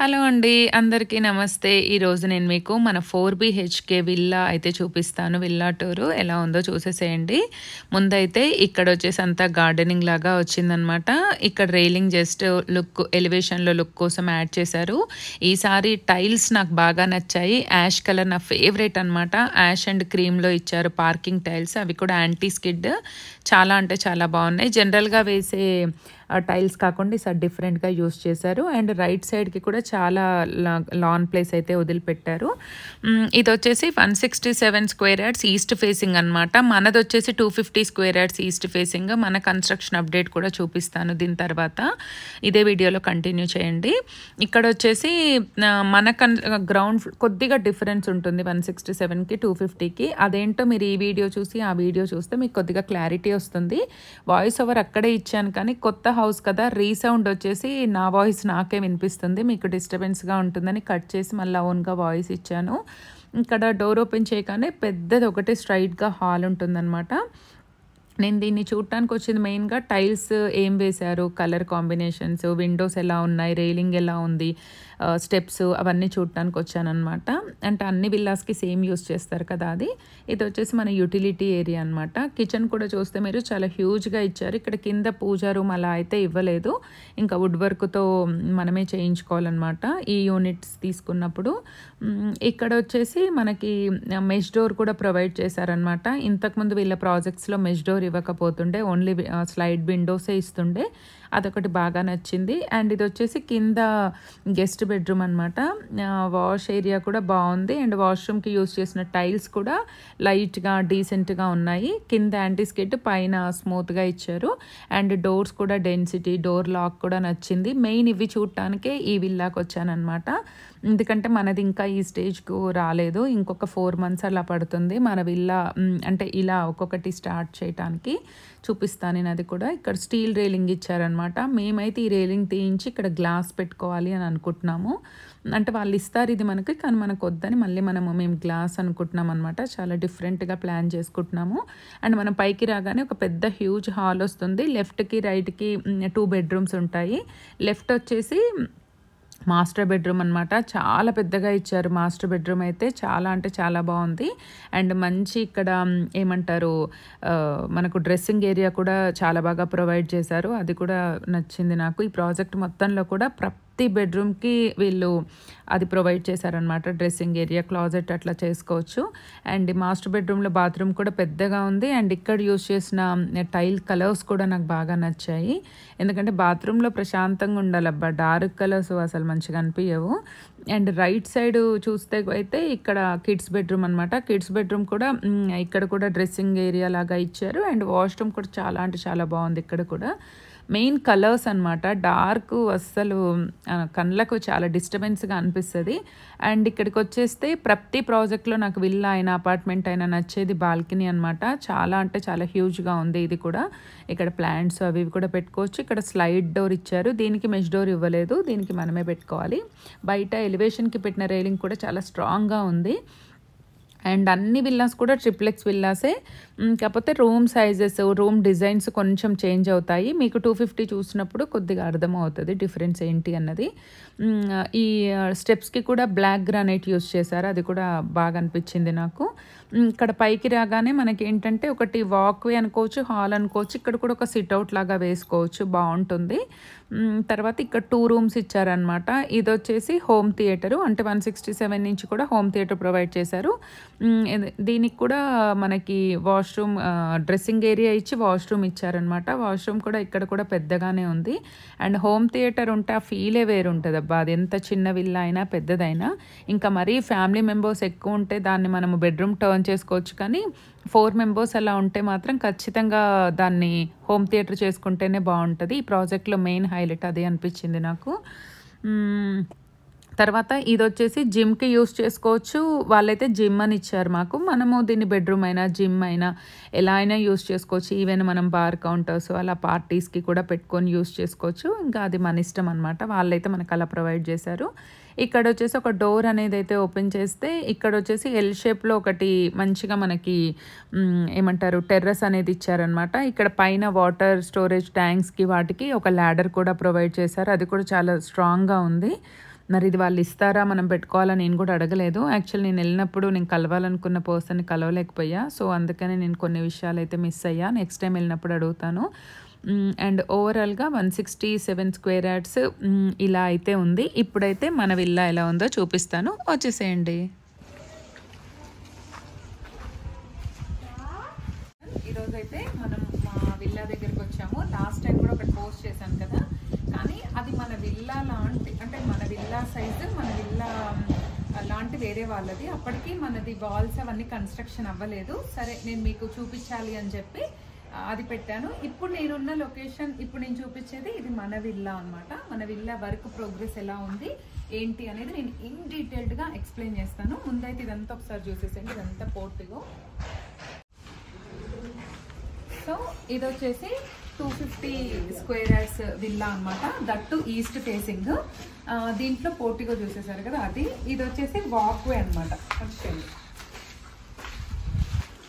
Hello అండి. అందరికీ నమస్తే. ఈరోజు నేను మీకు మన 4 బీహెచ్‌కే విల్లా అయితే చూపిస్తాను. విల్లా టూరు ఎలా ఉందో చూసేసేయండి. ముందైతే ఇక్కడొచ్చేసి అంతా గార్డెనింగ్ లాగా వచ్చిందనమాట. ఇక్కడ రైలింగ్ జస్ట్ లుక్ ఎలివేషన్‌లో లుక్ కోసం యాడ్ చేశారు. ఈసారి టైల్స్ నాకు బాగా నచ్చాయి. యాష్ కలర్ నా ఫేవరెట్ అనమాట. యాష్ అండ్ క్రీమ్‌లో ఇచ్చారు పార్కింగ్ టైల్స్. అవి కూడా యాంటీ స్కిడ్. చాలా అంటే చాలా బాగున్నాయి. జనరల్‌గా వేసే టైల్స్ కాకుండా ఈసారి డిఫరెంట్‌గా యూజ్ చేశారు. అండ్ రైట్ సైడ్‌కి కూడా చాలా లాన్ ప్లేస్ అయితే వదిలిపెట్టారు. ఇదొచ్చేసి 167 స్క్వేర్ యార్డ్స్ ఈస్ట్ ఫేసింగ్ అనమాట. మనదొచ్చేసి 250 స్క్వేర్ యార్డ్స్ ఈస్ట్ ఫేసింగ్. మన కన్స్ట్రక్షన్ అప్డేట్ కూడా చూపిస్తాను దీని తర్వాత. ఇదే వీడియోలో కంటిన్యూ చేయండి. ఇక్కడొచ్చేసి మన గ్రౌండ్ కొద్దిగా డిఫరెన్స్ ఉంటుంది 167కి 250కి. అదేంటో మీరు ఈ వీడియో చూసి ఆ వీడియో చూస్తే మీకు కొద్దిగా క్లారిటీ వస్తుంది. వాయిస్ ఓవర్ అక్కడే ఇచ్చాను కానీ కొత్త హౌస్ కదా, రీసౌండ్ వచ్చేసి నా వాయిస్ నాకే వినిపిస్తుంది. మీకు డిస్టర్బెన్స్గా ఉంటుందని కట్ చేసి మళ్ళీ ఓన్గా వాయిస్ ఇచ్చాను. ఇక్కడ డోర్ ఓపెన్ చేయగానే పెద్దది ఒకటి స్ట్రైట్గా హాల్ ఉంటుందన్నమాట. నేను దీన్ని చూడటానికి వచ్చింది మెయిన్గా టైల్స్ ఏం వేశారు, కలర్ కాంబినేషన్స్, విండోస్ ఎలా ఉన్నాయి, రైలింగ్ ఎలా ఉంది, స్టెప్స్ అవన్నీ చూడటానికి వచ్చానమాట. అంటే అన్ని విల్లాస్కి సేమ్ యూస్ చేస్తారు కదా అది. ఇది వచ్చేసి మన యూటిలిటీ ఏరియా అనమాట. కిచెన్ కూడా చూస్తే మీరు చాలా హ్యూజ్గా ఇచ్చారు. ఇక్కడ కింద పూజా రూమ్ అలా అయితే ఇవ్వలేదు. ఇంకా వుడ్ వర్క్తో మనమే చేయించుకోవాలన్నమాట ఈ యూనిట్స్ తీసుకున్నప్పుడు. ఇక్కడ వచ్చేసి మనకి మెష్ డోర్ కూడా ప్రొవైడ్ చేశారనమాట. ఇంతకుముందు వీళ్ళ ప్రాజెక్ట్స్లో మెష్ డోర్ ఇవ్వకపోతుండే, ఓన్లీ స్లైడ్ విండోసే ఇస్తుండే. అదొకటి బాగా నచ్చింది. అండ్ ఇది వచ్చేసి కింద గెస్ట్ బెడ్రూమ్ అనమాట. వాష్ ఏరియా కూడా బాగుంది. అండ్ వాష్రూమ్కి యూస్ చేసిన టైల్స్ కూడా లైట్గా డీసెంట్గా ఉన్నాయి. కింద యాంటీ స్కిడ్, పైన స్మూత్గా ఇచ్చారు. అండ్ డోర్స్ కూడా డెన్సిటీ, డోర్ లాక్ కూడా నచ్చింది. మెయిన్ ఇవి చూడటానికే ఈ విల్లాకి వచ్చానమాట. ఎందుకంటే మనది ఇంకా ఈ స్టేజ్కు రాలేదు. ఇంకొక 4 months అలా పడుతుంది మన విల్లా అంటే ఇలా ఒక్కొక్కటి స్టార్ట్ చేయడానికి. చూపిస్తాను నేను అది కూడా. ఇక్కడ స్టీల్ రైలింగ్ ఇచ్చారనమాట. మేమైతే ఈ రైలింగ్ తీయించి ఇక్కడ గ్లాస్ పెట్టుకోవాలి అని అనుకుంటున్నాము. అంటే వాళ్ళు ఇస్తారు ఇది మనకి, కానీ మనకు వద్దని మళ్ళీ మేము గ్లాస్ అనుకుంటున్నాం అనమాట. చాలా డిఫరెంట్గా ప్లాన్ చేసుకుంటున్నాము. అండ్ మనం పైకి రాగానే ఒక పెద్ద హ్యూజ్ హాల్ వస్తుంది. లెఫ్ట్కి రైట్కి 2 bedrooms ఉంటాయి. లెఫ్ట్ వచ్చేసి మాస్టర్ బెడ్రూమ్ అనమాట. చాలా పెద్దగా ఇచ్చారు మాస్టర్ బెడ్రూమ్ అయితే. చాలా అంటే చాలా బాగుంది. అండ్ మంచి ఇక్కడ ఏమంటారు మనకు డ్రెస్సింగ్ ఏరియా కూడా చాలా బాగా ప్రొవైడ్ చేశారు. అది కూడా నచ్చింది నాకు. ఈ ప్రాజెక్ట్ మొత్తంలో కూడా ప్రతి బెడ్రూమ్కి వీళ్ళు అది ప్రొవైడ్ చేశారనమాట. డ్రెస్సింగ్ ఏరియా, క్లాజెట్ అట్లా చేసుకోవచ్చు. అండ్ మాస్టర్ బెడ్రూమ్లో బాత్రూమ్ కూడా పెద్దగా ఉంది. అండ్ ఇక్కడ యూస్ చేసిన టైల్ కలర్స్ కూడా నాకు బాగా నచ్చాయి. ఎందుకంటే బాత్రూంలో ప్రశాంతంగా ఉండాలబ్బా, డార్క్ కలర్స్ అసలు మంచిగా అనిపించవు. అండ్ రైట్ సైడ్ చూస్తే అయితే ఇక్కడ కిడ్స్ బెడ్రూమ్ అనమాట. కిడ్స్ బెడ్రూమ్ కూడా ఇక్కడ కూడా డ్రెస్సింగ్ ఏరియా లాగా ఇచ్చారు. అండ్ వాష్రూమ్ కూడా చాలా అంటే చాలా బాగుంది. ఇక్కడ కూడా మెయిన్ కలర్స్ అనమాట. డార్క్ అస్సలు కళ్ళకు చాలా డిస్టర్బెన్స్గా అనిపిస్తుంది. అండ్ ఇక్కడికి వచ్చేస్తే ప్రతి ప్రాజెక్ట్లో నాకు విల్లా అయినా అపార్ట్మెంట్ అయినా నచ్చేది బాల్కనీ అనమాట. చాలా అంటే చాలా హ్యూజ్గా ఉంది ఇది కూడా. ఇక్కడ ప్లాంట్స్ అవి కూడా పెట్టుకోవచ్చు. ఇక్కడ స్లైడ్ డోర్ ఇచ్చారు. దీనికి మెష్ డోర్ ఇవ్వలేదు, దీనికి మనమే పెట్టుకోవాలి. బయట ఎలివేషన్కి పెట్టిన రైలింగ్ కూడా చాలా స్ట్రాంగ్గా ఉంది. అండ్ అన్ని విల్లాస్ కూడా ట్రిప్లెక్స్ విల్లాసే. కాకపోతే రూమ్ సైజెస్, రూమ్ డిజైన్స్ కొంచెం చేంజ్ అవుతాయి. మీకు 250 చూసినప్పుడు కొద్దిగా అర్థమవుతుంది డిఫరెన్స్ ఏంటి అన్నది. ఈ స్టెప్స్కి కూడా బ్లాక్ గ్రానైట్ యూస్ చేశారు. అది కూడా బాగా అనిపించింది నాకు. ఇక్కడ పైకి రాగానే మనకి ఏంటంటే ఒకటి వాక్వే అనుకోవచ్చు, హాల్ అనుకోవచ్చు. ఇక్కడ కూడా ఒక సిట్అవుట్ లాగా వేసుకోవచ్చు, బాగుంటుంది. తర్వాత ఇక్కడ 2 rooms ఇచ్చారనమాట. ఇది వచ్చేసి హోమ్ థియేటరు. అంటే 167 నుంచి కూడా హోమ్ థియేటర్ ప్రొవైడ్ చేశారు. దీనికి కూడా మనకి వాష్రూమ్, డ్రెస్సింగ్ ఏరియా ఇచ్చి వాష్రూమ్ ఇచ్చారనమాట. వాష్రూమ్ కూడా ఇక్కడ కూడా పెద్దగానే ఉంది. అండ్ హోమ్ థియేటర్ ఉంటే ఆ ఫీలే వేరు ఉంటుంది అబ్బా. అది ఎంత చిన్న విల్లా అయినా పెద్దదైనా. ఇంకా మరీ ఫ్యామిలీ మెంబర్స్ ఎక్కువ ఉంటే దాన్ని మనము బెడ్రూమ్ టర్న్ చేసుకోవచ్చు. కానీ 4 members అలా ఉంటే మాత్రం ఖచ్చితంగా దాన్ని హోమ్ థియేటర్ చేసుకుంటేనే బాగుంటుంది. ఈ ప్రాజెక్ట్లో మెయిన్ హైలైట్ అదే అనిపించింది నాకు. తర్వాత ఇది వచ్చేసి జిమ్కి యూస్ చేసుకోవచ్చు. వాళ్ళైతే జిమ్ అని ఇచ్చారు మాకు. మనము దీన్ని బెడ్రూమ్ అయినా జిమ్ అయినా ఎలా అయినా యూస్ చేసుకోవచ్చు. ఈవెన్ మనం బార్ కౌంటర్స్ అలా పార్టీస్కి కూడా పెట్టుకొని యూస్ చేసుకోవచ్చు. ఇంకా అది మన ఇష్టం అనమాట. వాళ్ళైతే మనకు అలా ప్రొవైడ్ చేశారు. ఇక్కడ వచ్చేసి ఒక డోర్ అనేది అయితే ఓపెన్ చేస్తే ఇక్కడ వచ్చేసి ఎల్ షేప్లో ఒకటి మంచిగా మనకి ఏమంటారు టెర్రస్ అనేది ఇచ్చారనమాట. ఇక్కడ పైన వాటర్ స్టోరేజ్ ట్యాంక్స్కి వాటికి ఒక ల్యాడర్ కూడా ప్రొవైడ్ చేశారు. అది కూడా చాలా స్ట్రాంగ్గా ఉంది. మరి ఇది వాళ్ళు ఇస్తారా, మనం పెట్టుకోవాలా నేను కూడా అడగలేదు. యాక్చువల్లీ నేను వెళ్ళినప్పుడు నేను కలవాలనుకున్న పర్సన్ని కలవలేకపోయా. సో అందుకని నేను కొన్ని విషయాలు అయితే మిస్ అయ్యా. నెక్స్ట్ టైం వెళ్ళినప్పుడు అడుగుతాను. అండ్ ఓవరాల్గా 167 స్క్వేర్ యార్డ్స్ ఇలా అయితే ఉంది. ఇప్పుడైతే మన విల్లా ఎలా ఉందో చూపిస్తాను, వచ్చేసేయండి. ఈరోజైతే మనం మా విల్లా దగ్గరికి వచ్చాము. లాస్ట్ టైం కూడా ఒకటి పోస్ట్ చేశాను కదా, కానీ అది మన విల్లా లాంటి, అంటే మన విల్లా సైజు, మన విల్లా లాంటి వేరే వాళ్ళది. అప్పటికి మనది వాల్స్ అవన్నీ కన్స్ట్రక్షన్ అవ్వలేదు. సరే నేను మీకు చూపించాలి అని చెప్పి అది పెట్టాను. ఇప్పుడు నేనున్న లొకేషన్, ఇప్పుడు నేను చూపించేది ఇది మన విల్లా అనమాట. మన విల్లా వర్క్ ప్రోగ్రెస్ ఎలా ఉంది ఏంటి అనేది నేను ఇన్ డీటెయిల్డ్గా ఎక్స్ప్లెయిన్ చేస్తాను. ముందైతే ఇదంతా ఒకసారి చూసేసండి. ఇదంతా పోర్టిగో. సో ఇది వచ్చేసి 250 స్క్వేర్ యార్డ్స్ విల్లా అనమాట. That east facing. దీంట్లో పోర్టిగో చూసేసారు కదా అది. ఇది వచ్చేసి వాక్వే అనమాట.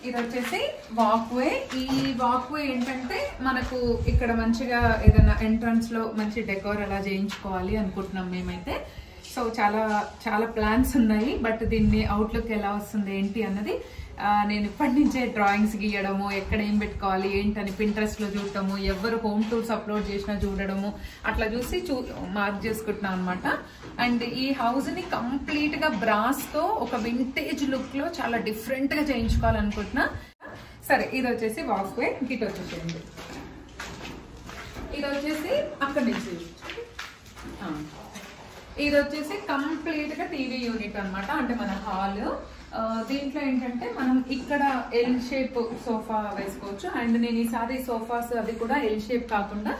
ఇది వచ్చేసి వాక్వే. ఈ వాక్వే ఏంటంటే మనకు ఇక్కడ మంచిగా ఏదైనా ఎంట్రన్స్ లో మంచి డెకోర్ అలా చేయించుకోవాలి అనుకుంటున్నాం మేమైతే. సో చాలా చాలా ప్లాన్స్ ఉన్నాయి. బట్ దీన్ని అవుట్లుక్ ఎలా వస్తుంది ఏంటి అన్నది నేను ఇప్పటి నుంచే డ్రాయింగ్స్ గీయడము, ఎక్కడ ఏం పెట్టుకోవాలి ఏంటని Pinterest లో చూడటము, ఎవరు హోమ్ టూర్స్ అప్లోడ్ చేసినా చూడడము, అట్లా చూసి మార్క్ చేసుకుంటున్నాం అనమాట. అండ్ ఈ హౌస్ ని కంప్లీట్ గా బ్రాస్ తో ఒక వింటేజ్ లుక్ లో చాలా డిఫరెంట్ గా చేయించుకోవాలనుకుంటున్నా. సరే ఇది వచ్చేసి వాక్వే. గిట్ వచ్చేసేయండి. ఇది వచ్చేసి అక్కడి నుంచి ఇది వచ్చేసి కంప్లీట్ గా టీవీ యూనిట్ అనమాట. అంటే మన హాల్. దీంట్లో ఏంటంటే మనం ఇక్కడ ఎల్ షేప్ సోఫా వేసుకోవచ్చు. అండ్ నేను ఈసారి సోఫాస్ అది కూడా ఎల్ షేప్ కాకుండా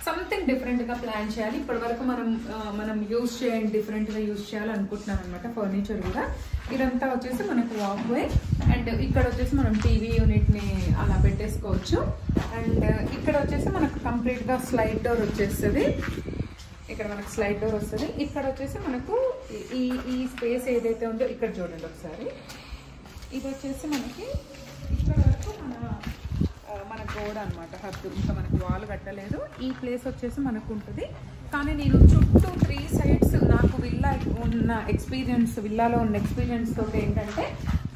సంథింగ్ డిఫరెంట్ గా ప్లాన్ చేయాలి. ఇప్పటి వరకు మనం యూజ్ చేయండి, డిఫరెంట్ గా యూజ్ చేయాలనుకుంటున్నాను అనమాట. ఫర్నిచర్ కూడా ఇదంతా వచ్చేసి మనకు వాక్వే. అండ్ ఇక్కడ వచ్చేసి మనం టీవీ యూనిట్ ని అలా పెట్టేసుకోవచ్చు. అండ్ ఇక్కడ వచ్చేసి మనకు కంప్లీట్ గా స్లైడ్ డోర్ వచ్చేస్తుంది. ఇక్కడ మనకు స్లైడ్ డోర్ వస్తుంది. ఇక్కడ వచ్చేసి మనకు ఈ స్పేస్ ఏదైతే ఉందో ఇక్కడ చూడండి ఒకసారి. ఇది వచ్చేసి మనకి ఇక్కడ వరకు మన గోడ అనమాట, హద్దు. ఇంకా మనకి వాల్ కట్టలేదు. ఈ ప్లేస్ వచ్చేసి మనకు ఉంటుంది. కానీ నేను చుట్టూ 3 sides నాకు విల్లా ఉన్న ఎక్స్పీరియన్స్, విల్లాలో ఉన్న ఎక్స్పీరియన్స్ తోటి ఏంటంటే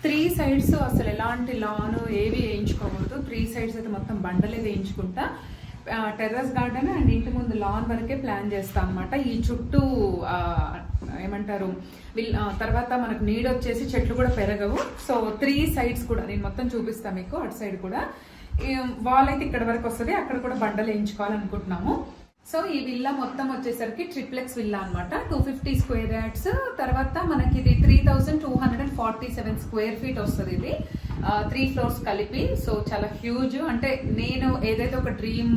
3 sides అసలు ఎలాంటి లాన్ ఏవి వేయించుకోకూడదు. 3 sides అయితే మొత్తం బండలే వేయించుకుంటా. టెర్రస్ గార్డెన్ అండ్ ఇంటి ముందు లాన్ వరకే ప్లాన్ చేస్తాం అనమాట. ఈ చుట్టూ ఏమంటారు తర్వాత మనకు నీడ వచ్చేసి చెట్లు కూడా పెరగవు. సో 3 sides కూడా నేను మొత్తం చూపిస్తాను మీకు. అటు సైడ్ కూడా వాల్ అయితే ఇక్కడ వరకు వస్తుంది. అక్కడ కూడా బండలు వేయించుకోవాలనుకుంటున్నాము. సో ఈ విల్లా మొత్తం వచ్చేసరికి ట్రిప్లెక్స్ విల్లా అనమాట. 250 స్క్వేర్ యార్డ్స్. తర్వాత మనకి ఇది 3247 స్క్వేర్ ఫీట్ వస్తుంది. ఇది 3 floors కలిపి. సో చాలా హ్యూజ్. అంటే నేను ఏదైతే ఒక డ్రీమ్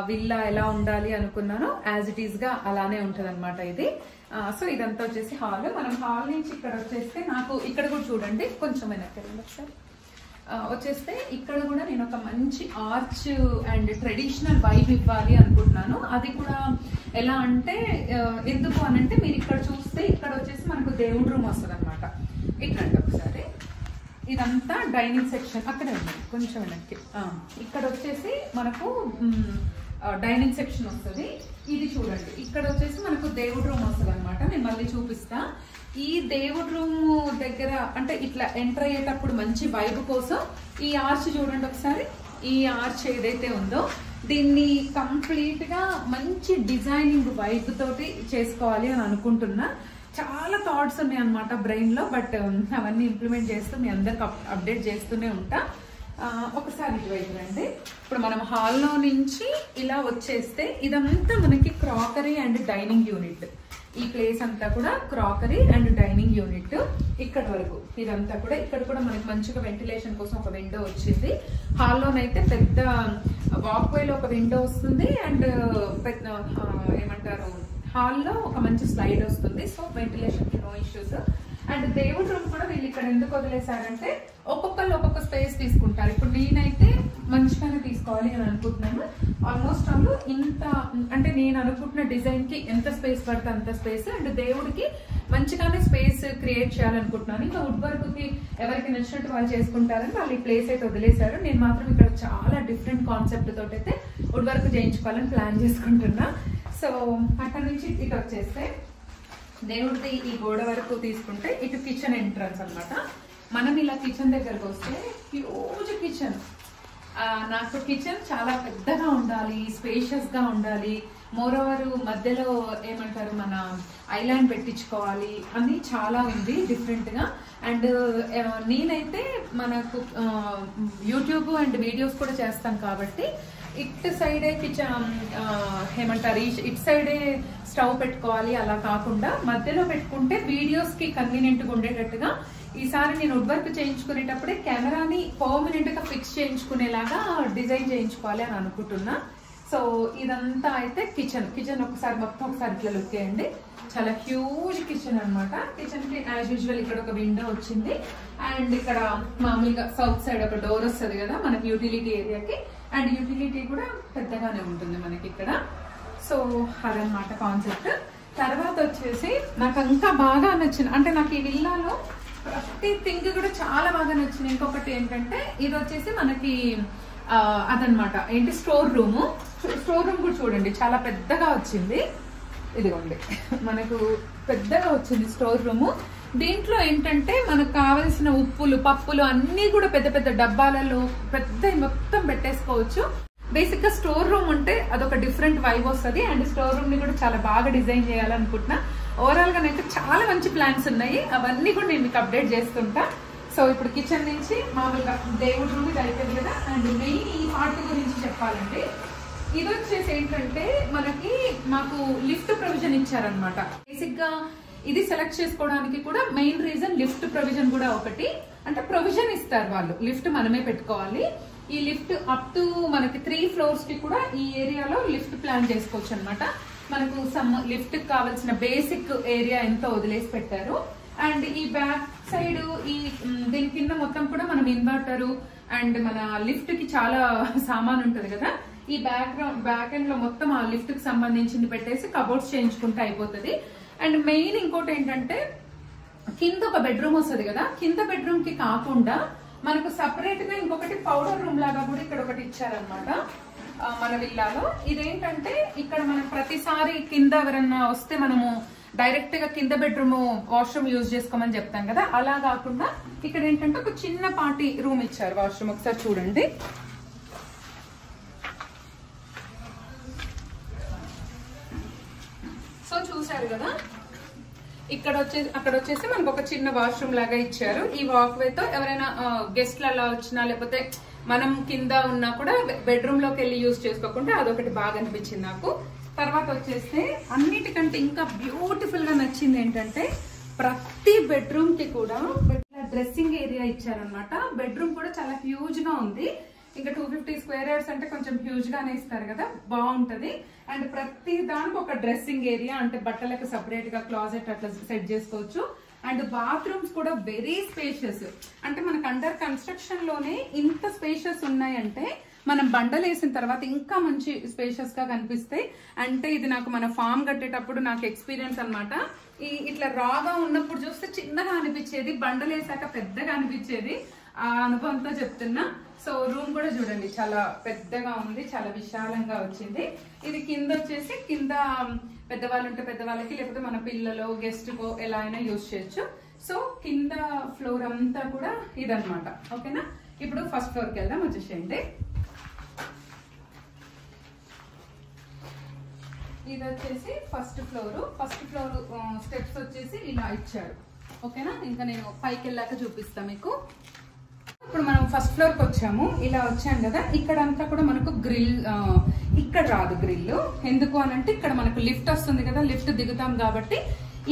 విల్లా ఎలా ఉండాలి అనుకున్నానో యాజ్ ఇట్ ఈస్ గా అలానే ఉంటది అనమాట ఇది. సో ఇదంతా వచ్చేసి హాల్. మనం హాల్ నుంచి ఇక్కడ వచ్చేస్తే నాకు ఇక్కడ కూడా చూడండి కొంచెం వెనక్కి ఒకసారి వచ్చేస్తే ఇక్కడ కూడా నేను ఒక మంచి ఆర్చ్ అండ్ ట్రెడిషనల్ వైబ్ ఇవ్వాలి అనుకుంటున్నాను. అది కూడా ఎలా అంటే ఎందుకు అనంటే మీరు ఇక్కడ చూస్తే ఇక్కడ వచ్చేసి మనకు దేవుడి రూమ్ వస్తుంది అనమాట. ఇట్లాంటి ఒకసారి ఇదంతా డైనింగ్ సెక్షన్. అక్కడే ఉంది కొంచెం వెనక్కి. ఇక్కడ వచ్చేసి మనకు డైనింగ్ సెక్షన్ వస్తుంది. ఇది చూడండి ఇక్కడ వచ్చేసి మనకు దేవుడి రూమ్ వస్తుంది అనమాట. నేను మళ్ళీ చూపిస్తా. ఈ దేవుడి రూమ్ దగ్గర అంటే ఇట్లా ఎంటర్ అయ్యేటప్పుడు మంచి వైబ్ కోసం ఈ ఆర్చ్ చూడండి ఒకసారి. ఈ ఆర్చ్ ఏదైతే ఉందో దీన్ని కంప్లీట్ గా మంచి డిజైనింగ్ వైబ్ తోటి చేసుకోవాలి అని అనుకుంటున్నా. చాలా థాట్స్ ఉన్నాయి అనమాట బ్రెయిన్ లో. బట్ అవన్నీ ఇంప్లిమెంట్ చేస్తూ మీ అందరికి అప్డేట్ చేస్తూనే ఉంటా. ఒకసారి ఇటువైపు రండి. ఇప్పుడు మనం హాల్లో నుంచి ఇలా వచ్చేస్తే ఇదంతా మనకి క్రాకరీ అండ్ డైనింగ్ యూనిట్. ఈ ప్లేస్ అంతా కూడా క్రాకరీ అండ్ డైనింగ్ యూనిట్. ఇక్కడ వరకు ఇదంతా కూడా. ఇక్కడ కూడా మనకి మంచిగా వెంటిలేషన్ కోసం ఒక విండో వచ్చింది. హాల్లోనైతే పెద్ద వాక్వేలో ఒక విండో వస్తుంది. అండ్ ఏమంటారు హాల్లో ఒక మంచి స్లైడ్ వస్తుంది. సో వెంటిలేషన్ కి నో ఇష్యూస్. అండ్ దేవుడి రూమ్ కూడా వీళ్ళు ఇక్కడ ఎందుకు వదిలేశారంటే ఒక్కొక్కరు ఒక్కొక్క స్పేస్ తీసుకుంటారు. ఇప్పుడు నేనైతే మంచిగానే తీసుకోవాలి అని అనుకుంటున్నాను. ఆల్మోస్ట్ వాళ్ళు ఇంత అంటే నేను అనుకుంటున్న డిజైన్ కి ఎంత స్పేస్ పడితే అంత స్పేస్. అండ్ దేవుడికి మంచిగానే స్పేస్ క్రియేట్ చేయాలనుకుంటున్నాను. ఇంకా వుడ్ వర్క్ కి ఎవరికి నచ్చినట్టు వాళ్ళు చేసుకుంటారని వాళ్ళు ఈ ప్లేస్ అయితే వదిలేశారు. నేను మాత్రం ఇక్కడ చాలా డిఫరెంట్ కాన్సెప్ట్ తోటి అయితే వుడ్ వర్క్ చేయించుకోవాలని ప్లాన్ చేసుకుంటున్నా. సో అక్కడ నుంచి ఇటు వచ్చేస్తే దేవుడిది ఈ గోడ వరకు తీసుకుంటే ఇటు కిచెన్ ఎంట్రన్స్ అన్నమాట. మనం ఇలా కిచెన్ దగ్గరకు వస్తే హ్యూజ్ కిచెన్. నాకు కిచెన్ చాలా పెద్దగా ఉండాలి, స్పేషియస్ గా ఉండాలి. మోరోవర్ మధ్యలో ఏమంటారు మన ఐలాండ్ పెట్టించుకోవాలి అని చాలా ఉంది డిఫరెంట్ గా. అండ్ నేనైతే మనకు యూట్యూబ్ అండ్ వీడియోస్ కూడా చేస్తాను కాబట్టి ఇటు సైడే కిచెన్ ఏమంటారు ఇటు సైడే స్టవ్ పెట్టుకోవాలి, అలా కాకుండా మధ్యలో పెట్టుకుంటే వీడియోస్ కి కన్వీనియంట్ గా ఉండేటట్టుగా ఈసారి నేను వుడ్ వర్క్ చేయించుకునేటప్పుడే కెమెరాని పర్మనెంట్ గా ఫిక్స్ చేయించుకునేలాగా డిజైన్ చేయించుకోవాలి అని అనుకుంటున్నా. సో ఇదంతా అయితే కిచెన్ ఒకసారి మొత్తం ఒకసారి ఇట్లా లుక్ చేయండి. చాలా హ్యూజ్ కిచెన్ అనమాట. కిచెన్ కి యాజ్ యూజువల్ ఇక్కడ ఒక విండో వచ్చింది అండ్ ఇక్కడ మామూలుగా సౌత్ సైడ్ ఒక డోర్ వస్తుంది కదా మనకి యూటిలిటీ ఏరియాకి. అండ్ యూటిలిటీ కూడా పెద్దగానే ఉంటుంది మనకి ఇక్కడ. సో అదనమాట కాన్సెప్ట్. తర్వాత వచ్చేసి నాకు ఇంకా బాగా నచ్చింది అంటే నాకు ఈ విల్లాలో ప్రతి థింగ్ కూడా చాలా బాగా నచ్చింది. ఇంకొకటి ఏంటంటే ఇది వచ్చేసి మనకి అదనమాట ఏంటి స్టోర్ రూమ్ కూడా చూడండి చాలా పెద్దగా వచ్చింది. ఇదిగోండి మనకు పెద్దగా వచ్చింది స్టోర్ రూమ్. దీంట్లో ఏంటంటే మనకు కావలసిన ఉప్పులు పప్పులు అన్ని కూడా పెద్ద పెద్ద డబ్బాలలో పెద్ద మొత్తం పెట్టేసుకోవచ్చు. బేసిక్ గా స్టోర్ రూమ్ ఉంటే అదొక డిఫరెంట్ వైబ్ వస్తుంది. అండ్ స్టోర్ రూమ్ ని కూడా చాలా బాగా డిజైన్ చేయాలనుకుంటున్నా. ఓవరాల్ గా అయితే చాలా మంచి ప్లాన్స్ ఉన్నాయి, అవన్నీ కూడా నేను మీకు అప్డేట్ చేస్తుంటా. సో ఇప్పుడు కిచెన్ నుంచి మామూలుగా దేవుడి రూమ్ ఇది అయిపోయింది కదా. అండ్ మెయిన్ ఈ పార్ట్ గురించి చెప్పాలంటే ఇది వచ్చేసి ఏంటంటే మాకు లిఫ్ట్ ప్రొవిజన్ ఇచ్చారనమాట. బేసిక్ గా ఇది సెలెక్ట్ చేసుకోవడానికి కూడా మెయిన్ రీజన్ లిఫ్ట్ ప్రొవిజన్ కూడా ఒకటి. అంటే ప్రొవిజన్ ఇస్తారు వాళ్ళు, లిఫ్ట్ మనమే పెట్టుకోవాలి. ఈ లిఫ్ట్ అప్ టు మనకి 3 floors కి కూడా ఈ ఏరియాలో లిఫ్ట్ ప్లాన్ చేసుకోవచ్చు అనమాట. మనకు లిఫ్ట్ కి కావాల్సిన బేసిక్ ఏరియా ఎంతో వదిలేసి పెట్టారు. అండ్ ఈ బ్యాక్ సైడ్ దీని కింద మొత్తం కూడా మనం ఇన్వర్టరు అండ్ మన లిఫ్ట్ కి చాలా సామాన్ ఉంటది కదా. ఈ బ్యాక్ ఎండ్ లో మొత్తం ఆ లిఫ్ట్ కి సంబంధించింది పెట్టేసి కబోర్డ్స్ చేయించుకుంటే అయిపోతుంది. అండ్ మెయిన్ ఇంకోటి ఏంటంటే కింద ఒక బెడ్రూమ్ వస్తుంది కదా, కింద బెడ్రూమ్ కి కాకుండా మనకు సపరేట్ గా ఇంకొకటి పౌడర్ రూమ్ లాగా కూడా ఇక్కడ ఒకటి ఇచ్చారనమాట మన విల్లాలో. ఇదేంటంటే ఇక్కడ మనం ప్రతిసారి కింద ఎవరన్నా వస్తే మనము డైరెక్ట్ గా కింద బెడ్రూమ్ వాష్రూమ్ యూజ్ చేసుకోమని చెప్తాం కదా, అలా కాకుండా ఇక్కడ ఏంటంటే ఒక చిన్న పార్టీ రూమ్ ఇచ్చారు వాష్రూమ్. ఒకసారి చూడండి. సో చూసారు కదా, అక్కడ వచ్చేసి మనకు ఒక చిన్న వాష్రూమ్ లాగా ఇచ్చారు. ఈ వాక్ వేతో ఎవరైనా గెస్ట్లు అలా వచ్చినా లేకపోతే మనం కింద ఉన్నా కూడా బెడ్రూమ్ లోకి వెళ్ళి యూజ్ చేసుకోకుండా అదొకటి బాగా అనిపించింది నాకు. తర్వాత వచ్చేస్తే అన్నిటికంటే ఇంకా బ్యూటిఫుల్ గా నచ్చింది ఏంటంటే ప్రతి బెడ్రూమ్ కి కూడా డ్రెస్సింగ్ ఏరియా ఇచ్చారనమాట. బెడ్రూమ్ కూడా చాలా హ్యూజ్ గా ఉంది. ఇంకా 250 square yards అంటే కొంచెం హ్యూజ్ గానే ఇస్తారు కదా, బాగుంటది. అండ్ ప్రతి దానికి ఒక డ్రెస్సింగ్ ఏరియా అంటే బట్టలకు సపరేట్ గా క్లాజెట్ అట్లా సెట్ చేసుకోవచ్చు. అండ్ బాత్రూమ్స్ కూడా వెరీ స్పేషియస్. అంటే మనకు అండర్ కన్స్ట్రక్షన్ లోనే ఇంత స్పేషియస్ ఉన్నాయంటే మనం బండలు వేసిన తర్వాత ఇంకా మంచి స్పేషియస్ గా కనిపిస్తాయి. అంటే ఇది నాకు మన ఫామ్ కట్టేటప్పుడు నాకు ఎక్స్పీరియన్స్ అనమాట. ఇట్లా రాగా ఉన్నప్పుడు చూస్తే చిన్నగా అనిపించేది, బండలు వేసాక పెద్దగా అనిపించేది. ఆ అనుభవంతో చెప్తున్నా. సో రూమ్ కూడా చూడండి చాలా పెద్దగా ఉంది, చాలా విశాలంగా వచ్చింది. ఇది కింద వచ్చేసి కింద పెద్దవాళ్ళు ఉంటే పెద్దవాళ్ళకి లేకపోతే మన పిల్లలు గెస్ట్ కో ఎలా అయినా యూజ్ చేయొచ్చు. సో కింద ఫ్లోర్ అంతా కూడా ఇదనమాట. ఓకేనా, ఇప్పుడు ఫస్ట్ ఫ్లోర్ కి వెళ్దాం, వచ్చేసేయండి. ఇది వచ్చేసి ఫస్ట్ ఫ్లోర్ స్టెప్స్ వచ్చేసి ఇలా ఇచ్చారు. ఓకేనా, ఇంకా నేను పైకి వెళ్ళాక చూపిస్తా మీకు. ఇప్పుడు మనం ఫస్ట్ ఫ్లోర్ కి వచ్చాము, ఇలా వచ్చాం కదా. ఇక్కడ అంతా కూడా మనకు గ్రిల్, ఇక్కడ రాదు గ్రిల్. ఎందుకు అనంటే ఇక్కడ మనకు లిఫ్ట్ వస్తుంది కదా, లిఫ్ట్ దిగుతాం కాబట్టి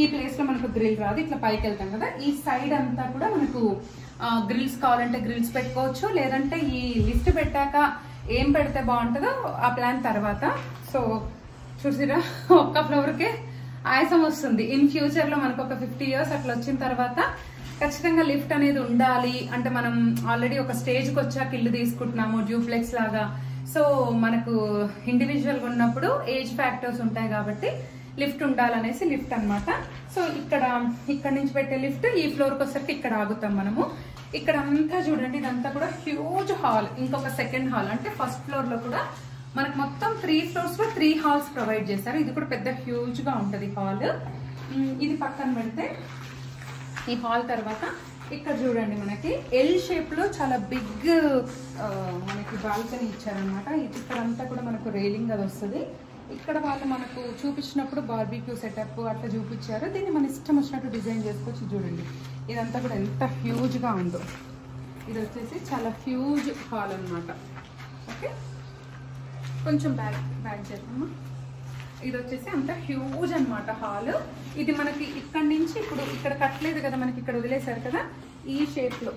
ఈ ప్లేస్ లో మనకు గ్రిల్ రాదు. ఇట్లా పైకి వెళ్తాం కదా, ఈ సైడ్ అంతా కూడా మనకు గ్రిల్స్ కావాలంటే గ్రిల్స్ పెట్టుకోవచ్చు. లేదంటే ఈ లిఫ్ట్ పెట్టాక ఏం పెడితే బాగుంటుందో ఆ ప్లాన్ తర్వాత. సో చూసిరా, ఒక్క ఫ్లోర్ కే ఆయాసం వస్తుంది. ఇన్ ఫ్యూచర్ లో మనకు ఒక 50 years అట్లా వచ్చిన తర్వాత ఖచ్చితంగా లిఫ్ట్ అనేది ఉండాలి. అంటే మనం ఆల్రెడీ ఒక స్టేజ్ కి వచ్చాక ఇల్లు తీసుకుంటున్నాము డ్యూప్లెక్స్ లాగా. సో మనకు ఇండివిజువల్ గా ఉన్నప్పుడు ఏజ్ ఫ్యాక్టర్స్ ఉంటాయి కాబట్టి లిఫ్ట్ ఉండాలనేసి లిఫ్ట్ అనమాట. సో ఇక్కడ నుంచి పెట్టే లిఫ్ట్ ఈ ఫ్లోర్ కి వచ్చేసరికి ఇక్కడ ఆగుతాం మనము. ఇక్కడ అంతా చూడండి, ఇదంతా కూడా హ్యూజ్ హాల్. ఇంకొక సెకండ్ హాల్ అంటే ఫస్ట్ ఫ్లోర్ లో కూడా మనకు మొత్తం 3 floors లో 3 halls ప్రొవైడ్ చేశారు. ఇది కూడా పెద్ద హ్యూజ్ గా ఉంటది హాల్. ఇది పక్కన పెడితే ఈ హాల్ తర్వాత ఇక్కడ చూడండి మనకి ఎల్ షేప్ లో చాలా బిగ్ మనకి బాల్కనీ ఇచ్చారనమాట. ఇక్కడంతా కూడా మనకు రైలింగ్ అది వస్తుంది. ఇక్కడ వాళ్ళు మనకు చూపించినప్పుడు బార్బీక్యూ సెటప్ అట్లా చూపించారు. దీన్ని మన ఇష్టం వచ్చినట్టు డిజైన్ చేసుకోవచ్చు. చూడండి ఇదంతా కూడా ఎంత హ్యూజ్ గా ఉందో. ఇది వచ్చేసి చాలా హ్యూజ్ హాల్ అనమాట. ఓకే, కొంచెం బ్యాక్ చేద్దామా. ఇది వచ్చేసి అంత హ్యూజ్ అనమాట హాల్. ఇది మనకి ఇక్కడ నుంచి ఇప్పుడు ఇక్కడ కట్టలేదు కదా, మనకి ఇక్కడ వదిలేశారు కదా ఈ షేప్ లో.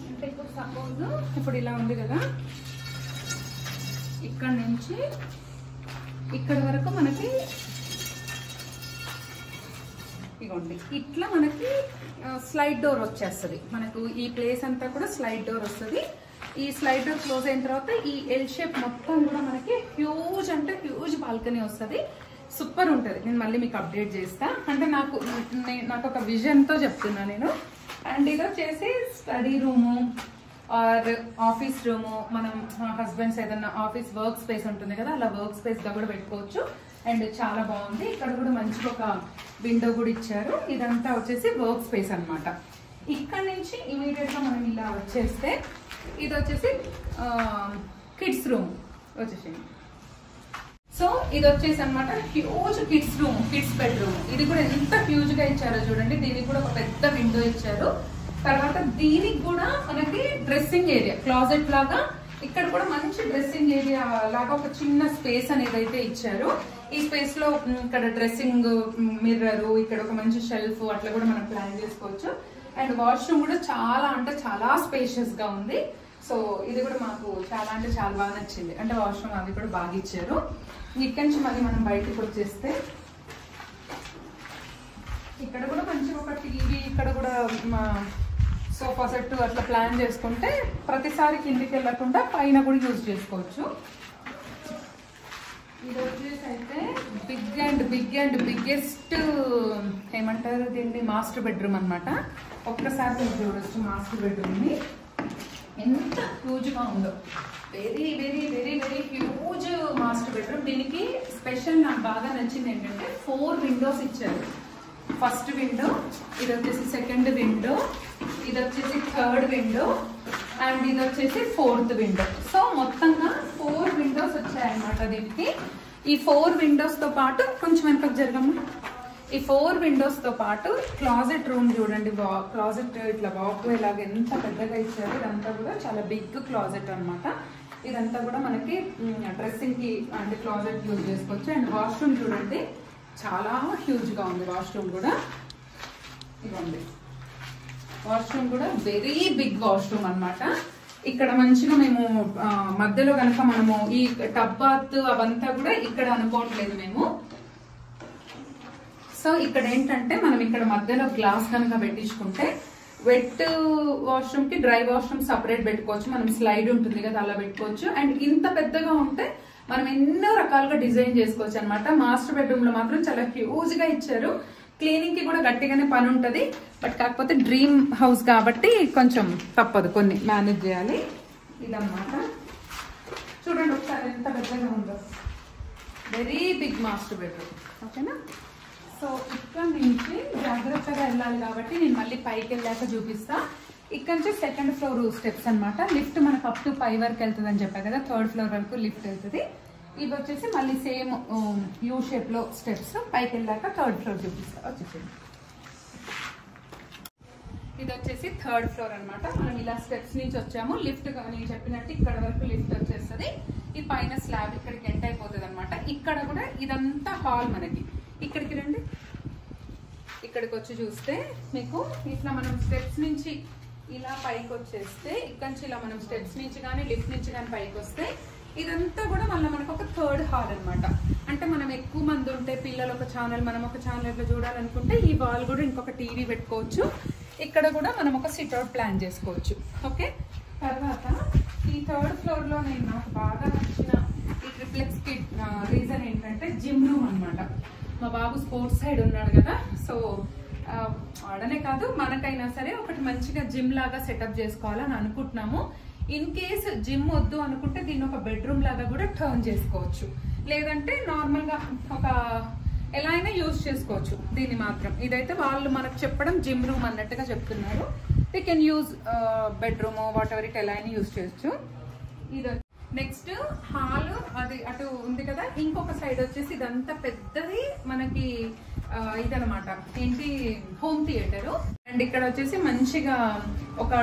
అంటే ఇప్పుడు సపోజ్ ఇప్పుడు ఇలా ఉంది కదా, ఇక్కడ నుంచి ఇక్కడ వరకు మనకి ఇగోండి ఇట్లా మనకి స్లైడ్ డోర్ వచ్చేస్తుంది. మనకు ఈ ప్లేస్ అంతా కూడా స్లైడ్ డోర్ వస్తుంది. ఈ స్లైడ్ డోర్ క్లోజ్ అయిన తర్వాత ఈ ఎల్ షేప్ మొత్తం కూడా మనకి హ్యూజ్ అంటే హ్యూజ్ బాల్కనీ వస్తుంది. సూపర్ ఉంటుంది. నేను మళ్ళీ మీకు అప్డేట్ చేస్తా. అంటే నాకు ఒక విజన్ తో చెప్తున్నా నేను. అండ్ ఇది వచ్చేసి study room or office room. మనం హస్బెండ్స్ ఏదన్నా ఆఫీస్ వర్క్ స్పేస్ ఉంటుంది కదా, అలా వర్క్ స్పేస్ గా కూడా పెట్టుకోవచ్చు. అండ్ చాలా బాగుంది. ఇక్కడ కూడా మంచిగా ఒక విండో కూడా ఇచ్చారు. ఇదంతా వచ్చేసి వర్క్ స్పేస్ అనమాట. ఇక్కడ నుంచి ఇమీడియట్ గా మనం ఇలా వచ్చేస్తే ఇది వచ్చేసి కిడ్స్ రూమ్ వచ్చేసింది. సో ఇది వచ్చేసి అనమాట huge kids room, kids bedroom. ఇది కూడా ఎంత హ్యూజ్ గా ఇచ్చారో చూడండి. దీనికి కూడా ఒక పెద్ద విండో ఇచ్చారు. తర్వాత దీనికి కూడా మనకి డ్రెస్సింగ్ ఏరియా, క్లాజెట్ లాగా ఇక్కడ కూడా మంచి డ్రెస్సింగ్ ఏరియా లాగా ఒక చిన్న స్పేస్ అనేది అయితే ఇచ్చారు. ఈ స్పేస్ లో ఇక్కడ డ్రెస్సింగ్ మిర్రర్, ఇక్కడ ఒక మంచి షెల్ఫ్ అట్లా కూడా మనం ప్లాన్ చేసుకోవచ్చు. అండ్ వాష్రూమ్ కూడా చాలా అంటే చాలా స్పేషియస్ గా ఉంది. సో ఇది కూడా మాకు చాలా అంటే చాలా బాగా నచ్చింది. అంటే వాష్రూమ్ అవి కూడా బాగా ఇచ్చారు. ఇక్కడి నుంచి మళ్ళీ మనం బయటకు వచ్చేస్తే ఇక్కడ కూడా మంచిగా ఒక టీవీ, ఇక్కడ కూడా సోఫా సెట్ అట్లా ప్లాన్ చేసుకుంటే ప్రతిసారి కిందికి వెళ్ళకుండా పైన కూడా యూజ్ చేసుకోవచ్చు. ఇది వచ్చేసి అయితే బిగ్ అండ్ బిగ్గెస్ట్ ఏమంటారు దీన్ని, మాస్టర్ బెడ్రూమ్ అనమాట. ఒక్కసారి మీరు చూడొచ్చు మాస్టర్ బెడ్రూమ్ ని ఎంత హ్యూజ్ గా ఉందో. Very very very very huge master bedroom. దీనికి స్పెషల్ నాకు బాగా నచ్చింది ఏంటంటే 4 విండోస్ ఇచ్చారు. ఫస్ట్ విండో, ఇది వచ్చేసి సెకండ్ విండో, ఇది వచ్చేసి థర్డ్ విండో, అండ్ ఇది వచ్చేసి 4th విండో. సో మొత్తంగా 4 విండోస్ వచ్చాయన్నమాట దీనికి. ఈ 4 విండోస్ తో పాటు కొంచెం వెనకకు జరగమ్మా. ఈ 4 విండోస్ తో పాటు క్లాజెట్ రూమ్ చూడండి. క్లాజెట్ ఇట్లా వాక్వే లాగా ఎంత పెద్దగా ఇచ్చారు. ఇదంతా కూడా చాలా బిగ్ క్లాజెట్ అనమాట. ఇదంతా కూడా మనకి డ్రెస్సింగ్ కి అంటే క్లాజెట్ యూజ్ చేసుకోవచ్చు. అండ్ వాష్రూమ్ చూడండి చాలా హ్యూజ్ గా ఉంది. వాష్రూమ్ కూడా ఇవ్వండి, వాష్రూమ్ కూడా వెరీ బిగ్ వాష్రూమ్ అనమాట. ఇక్కడ మంచిగా మేము మధ్యలో కనుక మనము ఈ టబ్ బాత్ అవంతా కూడా ఇక్కడ అనుకోవట్లేదు మేము. సో ఇక్కడ ఏంటంటే మనం ఇక్కడ మధ్యలో గ్లాస్ కనుక పెట్టించుకుంటే వెట్ వాష్రూమ్ కి డ్రై వాష్రూమ్ సపరేట్ పెట్టుకోవచ్చు. మనం స్లైడ్ ఉంటుంది కదా అలా పెట్టుకోవచ్చు. అండ్ ఇంత పెద్దగా ఉంటే మనం ఎన్నో రకాలుగా డిజైన్ చేసుకోవచ్చు అనమాట. మాస్టర్ బెడ్రూమ్ లో మాత్రం చాలా హ్యూజ్ గా ఇచ్చారు. క్లీనింగ్ కి కూడా గట్టిగానే పని ఉంటది. బట్ కాకపోతే డ్రీమ్ హౌస్ కాబట్టి కొంచెం తప్పదు, కొన్ని మేనేజ్ చేయాలి. ఇదన్నమాట. చూడండి ఒకసారి ఎంత పెద్దగా ఉందో. Very big master bedroom. ఓకేనా. సో ఇక్కడ నుంచి జాగ్రత్తగా వెళ్ళాలి కాబట్టి నేను మళ్ళీ పైకి వెళ్ళాక చూపిస్తా. ఇక్కడ నుంచి సెకండ్ ఫ్లోర్ స్టెప్స్ అనమాట. లిఫ్ట్ మనకు అప్ టు 5 వరకు వెళ్తుంది అని చెప్పా కదా, 3rd ఫ్లోర్ వరకు లిఫ్ట్ వెళ్తుంది. ఇవి వచ్చేసి మళ్ళీ సేమ్ యూ షేప్ లో స్టెప్స్. పైకి వెళ్ళాక 3rd ఫ్లోర్ చూపిస్తా. వచ్చేసి ఇది వచ్చేసి 3rd ఫ్లోర్ అనమాట. మనం ఇలా స్టెప్స్ నుంచి వచ్చాము. లిఫ్ట్ నేను చెప్పినట్టు ఇక్కడ వరకు లిఫ్ట్ వచ్చేస్తుంది. ఈ పైన స్లాబ్ ఇక్కడికి ఎండ్ అయిపోతుంది అనమాట. ఇక్కడ కూడా ఇదంతా హాల్ మనకి. ఇక్కడికి రండి. ఇక్కడికి వచ్చి చూస్తే మీకు ఇట్లా మనం స్టెప్స్ నుంచి ఇలా పైకి వచ్చేస్తే, ఇక్కడ నుంచి ఇలా మనం స్టెప్స్ నుంచి కానీ లిఫ్ట్ నుంచి కానీ పైకి వస్తే ఇదంతా కూడా మళ్ళీ మనకు ఒక 3rd హాల్ అనమాట. అంటే మనం ఎక్కువ మంది ఉంటే పిల్లలు ఒక ఛానల్, మనం ఒక ఛానల్ ఇట్లా చూడాలనుకుంటే ఈ వాల్ కూడా ఇంకొక టీవీ పెట్టుకోవచ్చు. ఇక్కడ కూడా మనం ఒక సిట్అవుట్ ప్లాన్ చేసుకోవచ్చు. ఓకే. తర్వాత ఈ 3rd ఫ్లోర్ లో నాకు బాగా నచ్చిన ఈ ట్రిప్లెక్స్ కి రీజన్ ఏంటంటే జిమ్ రూమ్ అనమాట. మా బాబు స్పోర్ట్స్ సైడ్ ఉన్నాడు కదా, సో ఆడనే కాదు మనకైనా సరే ఒకటి మంచిగా జిమ్ లాగా సెటప్ చేసుకోవాలని అనుకుంటున్నాము. ఇన్ కేస్ జిమ్ వద్దు అనుకుంటే దీన్ని ఒక బెడ్రూమ్ లాగా కూడా టర్న్ చేసుకోవచ్చు. లేదంటే నార్మల్ గా ఒక ఎలా అయినా యూజ్ చేసుకోవచ్చు దీన్ని మాత్రం. ఇదైతే వాళ్ళు మనకు చెప్పడం జిమ్ రూమ్ అన్నట్టుగా చెప్తున్నారు. They can use bedroom what ever it ఎలా అయినా యూజ్ చేయొచ్చు. ఇది నెక్స్ట్ హాల్ అది అటు ఉంది కదా, ఇంకొక సైడ్ వచ్చేసి ఇదంతా పెద్దది మనకి ఇదనమాట ఏంటి హోమ్ థియేటర్. అండ్ ఇక్కడ వచ్చేసి మంచిగా ఒక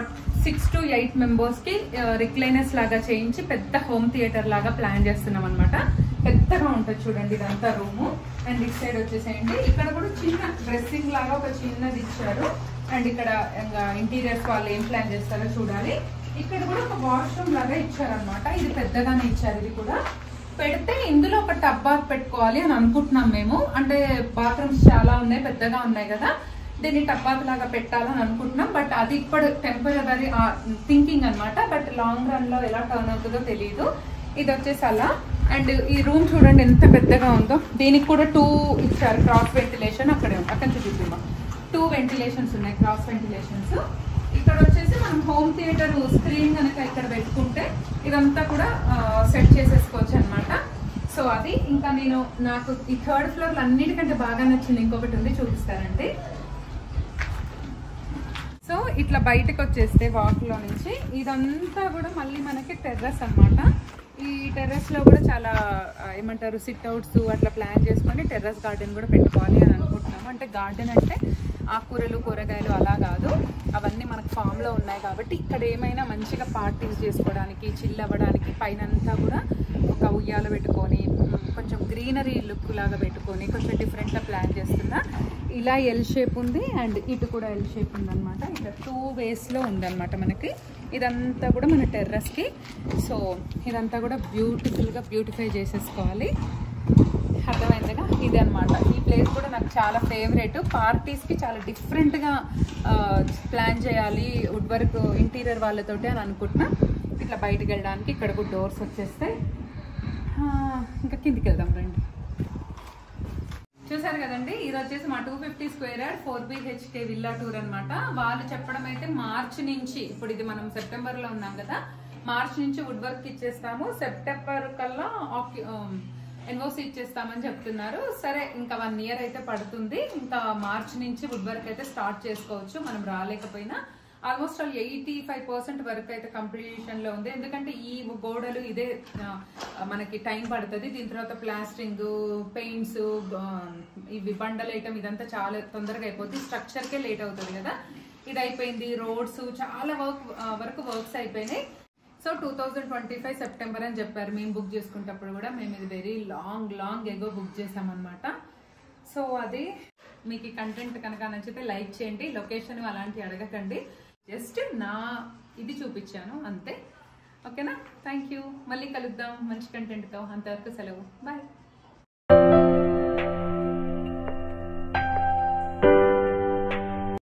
6 to 8 మెంబర్స్ కి రిక్లైనర్స్ లాగా చేయించి పెద్ద హోమ్ థియేటర్ లాగా ప్లాన్ చేస్తున్నాం అనమాట. పెద్దగా ఉంటుంది చూడండి ఇదంతా రూము. అండ్ ఇటు సైడ్ వచ్చేసేయండి ఇక్కడ కూడా చిన్న డ్రెస్సింగ్ లాగా ఒక చిన్నది ఇచ్చారు. అండ్ ఇక్కడ ఇంటీరియర్స్ వాళ్ళు ఏం ప్లాన్ చేస్తారో చూడాలి. ఇక్కడ కూడా ఒక వాష్రూమ్ లాగా ఇచ్చారనమాట. ఇది పెద్దగానే ఇచ్చారు. ఇది కూడా పెడితే ఇందులో ఒక టబ్ బాత్ పెట్టుకోవాలి అని అనుకుంటున్నాం మేము. అంటే బాత్రూమ్స్ చాలా ఉన్నాయి, పెద్దగా ఉన్నాయి కదా, దీన్ని టబ్ బాత్ లాగా పెట్టాలని అనుకుంటున్నాం. బట్ అది ఇప్పుడు టెంపరరీ థింకింగ్ అనమాట. బట్ లాంగ్ రన్ లో ఎలా టర్న్ అవుతుందో తెలియదు. ఇది వచ్చేసి అలా. అండ్ ఈ రూమ్ చూడండి ఎంత పెద్దగా ఉందో. దీనికి కూడా 2 ఇచ్చారు క్రాస్ వెంటిలేషన్. అక్కడే అక్కడి నుంచి చూద్దాం. 2 వెంటిలేషన్స్ ఉన్నాయి, క్రాస్ వెంటిలేషన్స్. ఇక్కడ వచ్చేసి మనం హోమ్ థియేటర్ స్క్రీన్ కనుక ఇక్కడ పెట్టుకుంటే ఇదంతా కూడా సెట్ చేసేసుకోవచ్చు అనమాట. సో అది ఇంకా నాకు ఈ 3rd ఫ్లోర్ అన్నిటికంటే బాగా నచ్చింది ఇంకొకటి ఉంది, చూపిస్తారండి. సో ఇట్లా బయటకు వచ్చేస్తే వాక్ లో నుంచి ఇదంతా కూడా మళ్ళీ మనకి టెర్రస్ అనమాట. ఈ టెర్రస్ లో కూడా చాలా ఏమంటారు సిట్ అవుట్స్ అట్లా ప్లాన్ చేసుకొని టెర్రస్ గార్డెన్ కూడా పెట్టుకోవాలి అని అనుకుంటున్నాము. అంటే గార్డెన్ అంటే ఆకుకూరలు కూరగాయలు అలా కాదు, అవన్నీ మనకు ఫామ్ లో ఉన్నాయి కాబట్టి ఇక్కడ ఏమైనా మంచిగా పార్టీస్ చేసుకోవడానికి చిల్ అవ్వడానికి పైనంతా కూడా ఒక ఉయ్యాల పెట్టుకొని కొంచెం గ్రీనరీ లుక్ లాగా పెట్టుకొని కొంచెం డిఫరెంట్గా ప్లాన్ చేస్తున్నా. ఇలా ఎల్ షేప్ ఉంది అండ్ ఇటు కూడా ఎల్ షేప్ ఉందన్నమాట. ఇక్కడ 2 వేస్లో ఉందన్నమాట మనకి. ఇదంతా కూడా మన టెర్రస్కి. సో ఇదంతా కూడా బ్యూటిఫుల్గా బ్యూటిఫై చేసేసుకోవాలి. అర్థమైందిగా, ఇది అనమాట. ఈ ప్లేస్ కూడా నాకు చాలా ఫేవరెట్. పార్టీస్కి చాలా డిఫరెంట్గా ప్లాన్ చేయాలి వుడ్ వర్క్ ఇంటీరియర్ వాళ్ళతోటి అని అనుకుంటున్నా. ఇట్లా బయటకు వెళ్ళడానికి ఇక్కడ కూడా డోర్స్ వచ్చేస్తాయి. ఇంకా కిందికి వెళ్దాం రండి. చూసారు కదండి, ఇది వచ్చేసి మా 250 square yard 4BHK villa tour అనమాట. వాళ్ళు చెప్పడం అయితే మార్చి నుంచి, ఇప్పుడు ఇది మనం సెప్టెంబర్ లో ఉన్నాం కదా, మార్చి నుంచి వుడ్ వర్క్ ఇచ్చేస్తాము, సెప్టెంబర్ కల్లా ఎన్ఓసి ఇచ్చేస్తామని చెప్తున్నారు. సరే ఇంకా 1 year అయితే పడుతుంది. ఇంకా మార్చి నుంచి వుడ్ వర్క్ అయితే స్టార్ట్ చేసుకోవచ్చు మనం రాలేకపోయినా. ఆల్మోస్ట్ ఆల్ 85% వరకు అయితే కంప్లీషన్ లో ఉంది. ఎందుకంటే ఈ గోడలు ఇదే మనకి టైం పడుతుంది. దీని తర్వాత ప్లాస్టరింగ్, పెయింట్స్, ఇవి బండల్ ఐటమ్ ఇదంతా చాలా తొందరగా అయిపోతుంది. స్ట్రక్చర్కే లేట్ అవుతుంది కదా. ఇది అయిపోయింది, రోడ్స్ చాలా వరకు వర్క్స్ అయిపోయినాయి. సో 2025 సెప్టెంబర్ అని చెప్పారు. మేము బుక్ చేసుకునేటప్పుడు కూడా మేము ఇది వెరీ లాంగ్ ఎగో బుక్ చేసామన్నమాట. సో అది మీకు ఈ కంటెంట్ కనుక నచ్చితే లైక్ చేయండి. లొకేషన్ అలాంటివి అడగకండి, జస్ట్ ఇది చూపించాను అంతే. ఓకేనా, థ్యాంక్ యూ. మళ్ళీ కలుద్దాం మంచి కంటెంట్తో. అంతవరకు సెలవు, బాయ్.